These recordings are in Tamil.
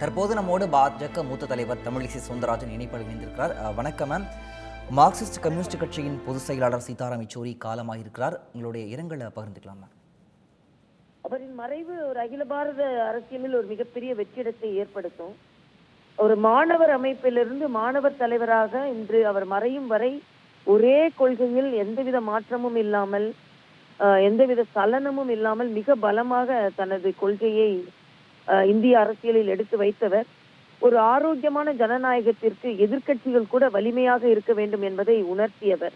தற்போது நம்மோடு பாஜக மூத்த தலைவர் தமிழிசை சவுந்தரராஜன் இணைப்பில் இணைந்திருக்கிறார். வணக்கம் மேம். மார்க்சிஸ்ட் கம்யூனிஸ்ட் கட்சியின் பொதுச் செயலாளர் சீதாராம் யெச்சூரி காலமாயிருக்கிறார். உங்களுடைய இரங்கலை பகிர்ந்துக்கலாம் மேம். அவரின் மறைவு ஒரு அகில பாரத அரசியலில் ஒரு மிகப்பெரிய வெற்றிடத்தை ஏற்படுத்தும். ஒரு மாணவர் அமைப்பிலிருந்து மாணவர் தலைவராக இன்று அவர் மறையும் வரை ஒரே கொள்கையில் எந்தவித மாற்றமும் இல்லாமல், எந்தவித சலனமும் இல்லாமல் மிக பலமாக தனது கொள்கையை இந்திய அரசியலில் எடுத்து வைத்தவர். ஒரு ஆரோக்கியமான ஜனநாயகத்திற்கு எதிர்க்கட்சிகள் கூட வலிமையாக இருக்க வேண்டும் என்பதை உணர்த்தியவர்.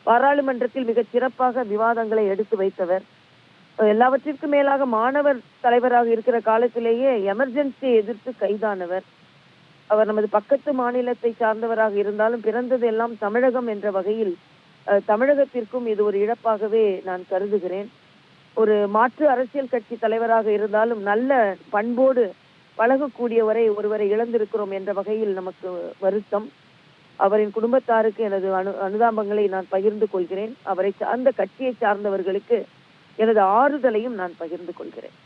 பாராளுமன்றத்தில் மிகச் சிறப்பாக விவாதங்களை எடுத்து வைத்தவர். எல்லாவற்றிற்கும் மேலாக மாணவர் தலைவராக இருக்கிற காலத்திலேயே எமர்ஜென்சியை எதிர்த்து கைதானவர். அவர் நமது பக்கத்து மாநிலத்தை சார்ந்தவராக இருந்தாலும் பிறந்தது எல்லாம் தமிழகம் என்ற வகையில் தமிழகத்திற்கும் இது ஒரு இழப்பாகவே நான் கருதுகிறேன். ஒரு மாற்று அரசியல் கட்சி தலைவராக இருந்தாலும் நல்ல பண்போடு பழகக்கூடியவரை ஒருவரை இழந்திருக்கிறோம் என்ற வகையில் நமக்கு வருத்தம். அவரின் குடும்பத்தாருக்கு எனது அனுதாபங்களை நான் பகிர்ந்து கொள்கிறேன். அவரை சார்ந்த கட்சியை சார்ந்தவர்களுக்கு எனது ஆறுதலையும் நான் பகிர்ந்து கொள்கிறேன்.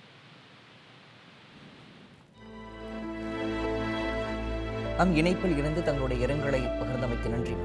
இணைப்பில் இருந்து தங்களுடைய இரங்கலை பகிர்ந்தமைக்கு நன்றி.